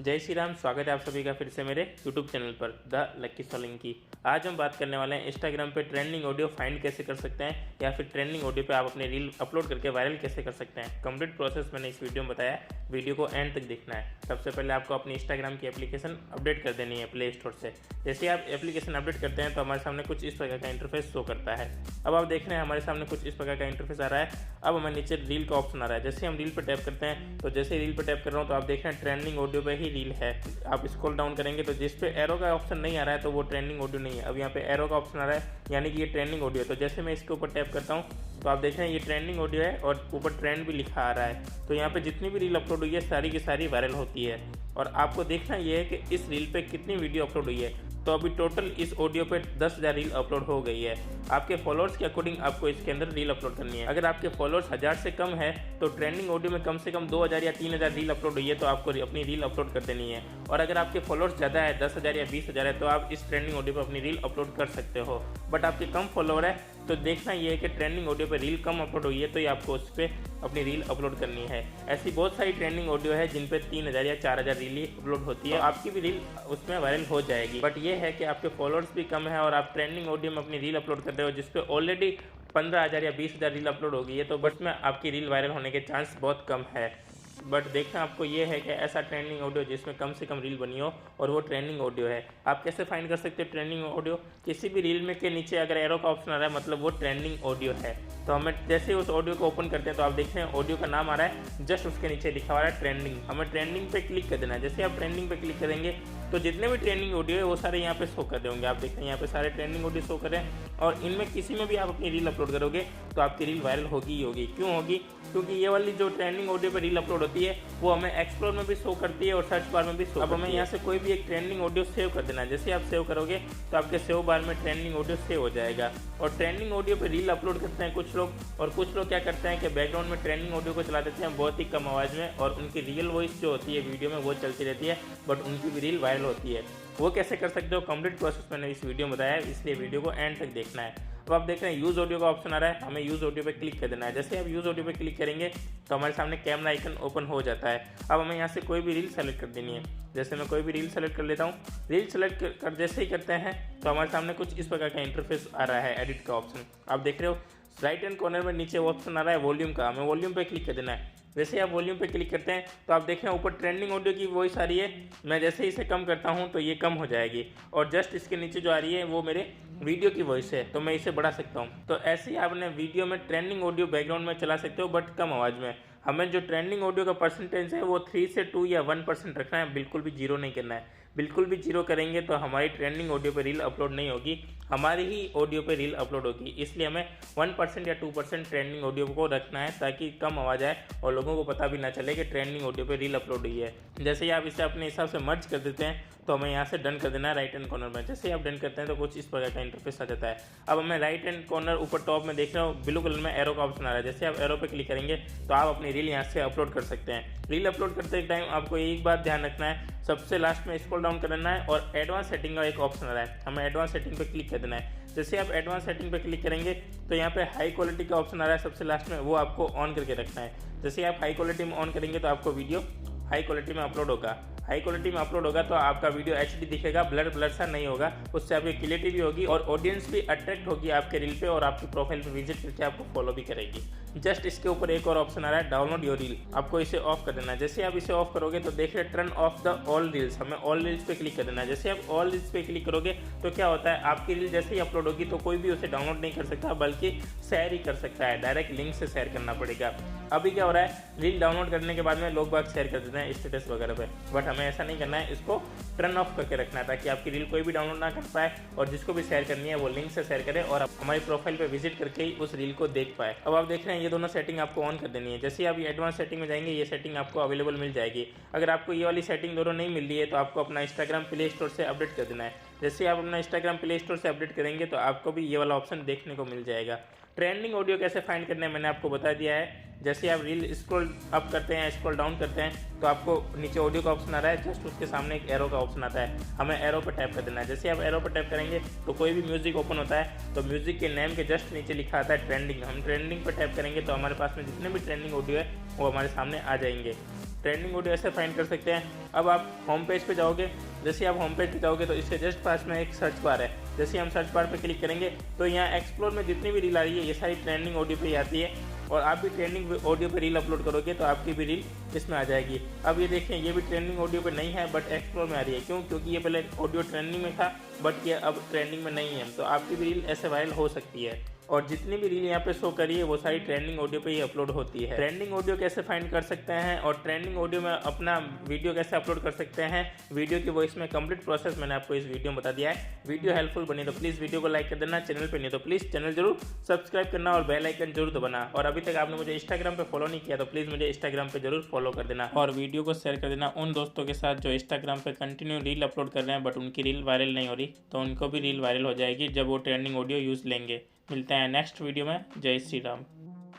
जय श्री राम। स्वागत है आप सभी का फिर से मेरे YouTube चैनल पर द लकी सोलंकी। आज हम बात करने वाले हैं इंस्टाग्राम पे ट्रेंडिंग ऑडियो फाइंड कैसे कर सकते हैं या फिर ट्रेंडिंग ऑडियो पे आप अपने रील अपलोड करके वायरल कैसे कर सकते हैं। कंप्लीट प्रोसेस मैंने इस वीडियो में बताया, वीडियो को एंड तक देखना है। सबसे पहले आपको अपनी इंस्टाग्राम की एप्लीकेशन अपडेट कर देनी है प्ले स्टोर से। जैसे आप एप्लीकेशन अपडेट करते हैं तो हमारे सामने कुछ इस प्रकार का इंटरफेस शो करता है। अब आप देख रहे हैं हमारे सामने कुछ इस प्रकार का इंटरफेस आ रहा है। अब हमें नीचे रील का ऑप्शन आ रहा है। जैसे हम रील पर टैप करते हैं तो जैसे रील पर टैप कर रहा हूँ तो आप देख रहे हैं ट्रेंडिंग ऑडियो पे ही रील है। आप स्क्रॉल डाउन करेंगे तो जिस पे एरो का ऑप्शन नहीं आ रहा है तो वो ट्रेंडिंग ऑडियो नहीं है। अब यहाँ पे एरो का ऑप्शन आ रहा है यानी कि ये ट्रेंडिंग ऑडियो है। तो जैसे मैं इसके ऊपर टैप करता हूँ तो आप देख रहे हैं ये ट्रेंडिंग ऑडियो है और ऊपर ट्रेंड भी लिखा आ रहा है। तो यहाँ पे जितनी भी रील अपलोड हुई है सारी की सारी वायरल होती है और आपको देखना ये है कि इस रील पे कितनी वीडियो अपलोड हुई है। तो अभी टोटल इस ऑडियो पे 10,000 रील अपलोड हो गई है। आपके फॉलोअर्स के अकॉर्डिंग आपको इसके अंदर रील अपलोड करनी है। अगर आपके फॉलोअर्स 1000 से कम है तो ट्रेंडिंग ऑडियो में कम से कम 2000 या 3000 रील अपलोड हुई है तो आपको अपनी रील अपलोड कर देनी है। और अगर आपके फॉलोअर्स ज़्यादा है 10,000 या 20,000 है तो आप इस ट्रेंडिंग ऑडियो पर अपनी रील अपलोड कर सकते हो। बट आपके कम फॉलोअर है तो देखना ये है कि ट्रेंडिंग ऑडियो पे रील कम अपलोड हुई है तो ये आपको उस पर अपनी रील अपलोड करनी है। ऐसी बहुत सारी ट्रेंडिंग ऑडियो है जिन पे 3000 या 4000 रील अपलोड होती है तो आपकी भी रील उसमें वायरल हो जाएगी। बट ये है कि आपके फॉलोअर्स भी कम है और आप ट्रेंडिंग ऑडियो में अपनी रील अपलोड कर रहे हो जिस पे ऑलरेडी 15,000 या 20,000 रील अपलोड हो गई है तो बट में आपकी रील वायरल होने के चांस बहुत कम है। बट देखना आपको ये है कि ऐसा ट्रेंडिंग ऑडियो जिसमें कम से कम रील बनी हो और वो ट्रेंडिंग ऑडियो है। आप कैसे फाइंड कर सकते हो ट्रेंडिंग ऑडियो? किसी भी रील में के नीचे अगर एरो का ऑप्शन आ रहा है मतलब वो ट्रेंडिंग ऑडियो है। तो हमें जैसे उस ऑडियो को ओपन करते हैं तो आप देख रहे हैं ऑडियो का नाम आ रहा है, जस्ट उसके नीचे लिखा हुआ है ट्रेंडिंग। हमें ट्रेंडिंग पे क्लिक कर देना है। जैसे आप ट्रेंडिंग पे क्लिक करेंगे तो जितने भी ट्रेंडिंग ऑडियो है वो सारे यहाँ पे शो कर देंगे। आप देखते हैं यहाँ पे सारे ट्रेंडिंग ऑडियो शो करें और इनमें किसी में भी आप अपनी रील अपलोड करोगे तो आपकी रील वायरल होगी ही होगी। क्यों होगी? क्योंकि ये वाली जो ट्रेंडिंग ऑडियो पे रील अपलोड होती है वो हमें एक्सप्लोर में भी शो करती है और सर्च बार में भी शो। अब हमें यहाँ से कोई भी एक ट्रेंडिंग ऑडियो सेव कर देना है। जैसे आप सेव करोगे तो आपके सेव बार में ट्रेंडिंग ऑडियो सेव हो जाएगा। और ट्रेंडिंग ऑडियो पे रील अपलोड करते हैं कुछ लोग और कुछ लोग क्या करते हैं कि बैकग्राउंड में ट्रेंडिंग ऑडियो को चला देते हैं बहुत ही कम आवाज़ में और उनकी रियल वॉइस जो होती है वीडियो में वो चलती रहती है बट उनकी भी रील वायरल होती है। वो कैसे कर सकते हो? कंप्लीट प्रोसेस मैंने इस वीडियो में बताया है, इसलिए वीडियो को एंड तक देखना है। अब आप देख रहे हैं यूज़ ऑडियो का ऑप्शन आ रहा है, हमें यूज़ ऑडियो पे क्लिक कर देना है। जैसे आप यूज़ ऑडियो पे क्लिक करेंगे तो हमारे सामने कैमरा आइकन ओपन हो जाता है। अब हमें यहाँ से कोई भी रील सेलेक्ट कर देनी है। जैसे मैं कोई भी रील सेलेक्ट कर लेता हूँ। रील सेलेक्ट कर जैसे ही करते हैं तो हमारे सामने कुछ इस प्रकार का इंटरफेस आ रहा है, एडिट का ऑप्शन आप देख रहे हो। राइट हैंड कॉर्नर में नीचे ऑप्शन आ रहा है वॉल्यूम का, हमें वॉल्यूम पे क्लिक कर देना है। जैसे आप वॉल्यूम पे क्लिक करते हैं तो आप देख रहे हैं ऊपर ट्रेंडिंग ऑडियो की वॉइस आ रही है। मैं जैसे ही इसे कम करता हूं तो ये कम हो जाएगी और जस्ट इसके नीचे जो आ रही है वो मेरे वीडियो की वॉइस है तो मैं इसे बढ़ा सकता हूं। तो ऐसे ही आपने वीडियो में ट्रेंडिंग ऑडियो बैकग्राउंड में चला सकते हो बट कम आवाज़ में। हमें जो ट्रेंडिंग ऑडियो का परसेंटेज है वो 3 से 2 या 1% रखना है, बिल्कुल भी जीरो नहीं करना है। बिल्कुल भी जीरो करेंगे तो हमारी ट्रेंडिंग ऑडियो पे रील अपलोड नहीं होगी, हमारी ही ऑडियो पे रील अपलोड होगी। इसलिए हमें 1% या 2% ट्रेंडिंग ऑडियो को रखना है ताकि कम आवाज़ आए और लोगों को पता भी ना चले कि ट्रेंडिंग ऑडियो पे रील अपलोड हुई है। जैसे ही आप इसे अपने हिसाब से मर्ज कर देते हैं तो हमें यहाँ से डन कर देना है राइट हैंड कॉर्नर में। जैसे ही आप डन करते हैं तो कुछ इस प्रकार का इंटरफेस आ जाता है। अब हमें राइट हैंड कॉर्नर ऊपर टॉप में देख रहे हो ब्लू कलर में एरो का ऑप्शन आ रहा है। जैसे आप एरो पे क्लिक करेंगे तो आप अपनी रील यहाँ से अपलोड कर सकते हैं। रील अपलोड करते टाइम आपको एक बात ध्यान रखना है, सबसे लास्ट में स्क्रॉल डाउन करना है और एडवांस सेटिंग का एक ऑप्शन आ रहा है, हमें एडवांस सेटिंग पे क्लिक कर देना है। जैसे आप एडवांस सेटिंग पे क्लिक करेंगे तो यहाँ पे हाई क्वालिटी का ऑप्शन आ रहा है सबसे लास्ट में, वो आपको ऑन करके रखना है। जैसे आप हाई क्वालिटी में ऑन करेंगे तो आपको वीडियो हाई क्वालिटी में अपलोड होगा। हाई क्वालिटी में अपलोड होगा तो आपका वीडियो HD दिखेगा, ब्लर सा नहीं होगा, उससे आपकी क्लियरिटी भी होगी और ऑडियंस भी अट्रैक्ट होगी आपके रील पे और आपकी प्रोफाइल पे विजिट करके आपको फॉलो भी करेगी। जस्ट इसके ऊपर एक और ऑप्शन आ रहा है डाउनलोड योर रील, आपको इसे ऑफ कर देना है। जैसे आप इसे ऑफ करोगे तो देख रहे turn off the all reels, हमें ऑल रील्स पे क्लिक कर देना है। जैसे आप ऑल रील्स पे क्लिक करोगे तो क्या होता है आपकी रील जैसे ही अपलोड होगी तो कोई भी उसे डाउनलोड नहीं कर सकता बल्कि शेयर ही कर सकता है, डायरेक्ट लिंक से शेयर करना पड़ेगा। अभी क्या हो रहा है रील डाउनलोड करने के बाद में लोग बाग शेयर कर देते हैं स्टेटस वगैरह पे, बट हमें ऐसा नहीं करना है, इसको टर्न ऑफ करके रखना है ताकि आपकी रील कोई भी डाउनलोड ना कर पाए और जिसको भी शेयर करनी है वो लिंक से शेयर करे और हमारी प्रोफाइल पे विजिट करके ही उस रील को देख पाए। अब आप देख रहे हैं ये दोनों सेटिंग आपको ऑन कर देनी है। जैसे आप ये एडवांस सेटिंग में जाएंगे ये सेटिंग आपको अवेलेबल मिल जाएगी। अगर आपको ये वाली सेटिंग दोनों नहीं मिल रही है तो आपको अपना इंस्टाग्राम प्ले स्टोर से अपडेट कर देना है। जैसे आप अपना इंस्टाग्राम प्ले स्टोर से अपडेट करेंगे तो आपको भी ये वाला ऑप्शन देखने को मिल जाएगा। ट्रेंडिंग ऑडियो कैसे फाइंड करना है मैंने आपको बता दिया है। जैसे आप रील स्क्रॉल अप करते हैं स्क्रॉल डाउन करते हैं तो आपको नीचे ऑडियो का ऑप्शन आ रहा है, जस्ट उसके सामने एक एरो का ऑप्शन आता है, हमें एरो पर टैप कर देना है। जैसे आप एरो पर टैप करेंगे तो कोई भी म्यूजिक ओपन होता है तो म्यूजिक के नेम के जस्ट नीचे लिखा आता है ट्रेंडिंग। हम ट्रेंडिंग पर टैप करेंगे तो हमारे पास में जितने भी ट्रेंडिंग ऑडियो है वो हमारे सामने आ जाएंगे। ट्रेंडिंग ऑडियो ऐसे फाइंड कर सकते हैं। अब आप होम पेज पे जाओगे, जैसे आप होम पेज पे जाओगे तो इसके जस्ट पास में एक सर्च बार है। जैसे हम सर्च बार पे क्लिक करेंगे तो यहाँ एक्सप्लोर में जितनी भी रील आ रही है ये सारी ट्रेंडिंग ऑडियो पे ही आती है, और आप भी ट्रेंडिंग ऑडियो पे रील अपलोड करोगे तो आपकी भी रील इसमें आ जाएगी। अब ये देखें, ये भी ट्रेंडिंग ऑडियो पे नहीं है बट एक्सप्लोर में आ रही है। क्यों? क्योंकि ये पहले ऑडियो ट्रेंडिंग में था बट ये अब ट्रेंडिंग में नहीं है, तो आपकी भी रील ऐसे वायरल हो सकती है। और जितनी भी रील यहाँ पे शो करी है वो सारी ट्रेंडिंग ऑडियो पे ही अपलोड होती है। ट्रेंडिंग ऑडियो कैसे फाइंड कर सकते हैं और ट्रेंडिंग ऑडियो में अपना वीडियो कैसे अपलोड कर सकते हैं, वीडियो की वॉइस में कंप्लीट प्रोसेस मैंने आपको इस वीडियो में बता दिया है। वीडियो हेल्पफुल बनी तो प्लीज़ वीडियो को लाइक कर देना, चैनल पर नहीं तो प्लीज़ चैनल जरूर सब्सक्राइब करना और बेल आइकन जरूर दबाना। और अभी तक आपने मुझे इंस्टाग्राम पे फॉलो नहीं किया तो प्लीज़ मुझे इंस्टाग्राम पे जरूर फॉलो कर देना, और वीडियो को शेयर कर देना उन दोस्तों के साथ जो इंस्टाग्राम पे कंटिन्यू रील अपलोड कर रहे हैं बट उनकी रील वायरल नहीं हो रही, तो उनको भी रील वायरल हो जाएगी जब वो ट्रेंडिंग ऑडियो यूज़ लेंगे। मिलते हैं नेक्स्ट वीडियो में। जय श्री राम।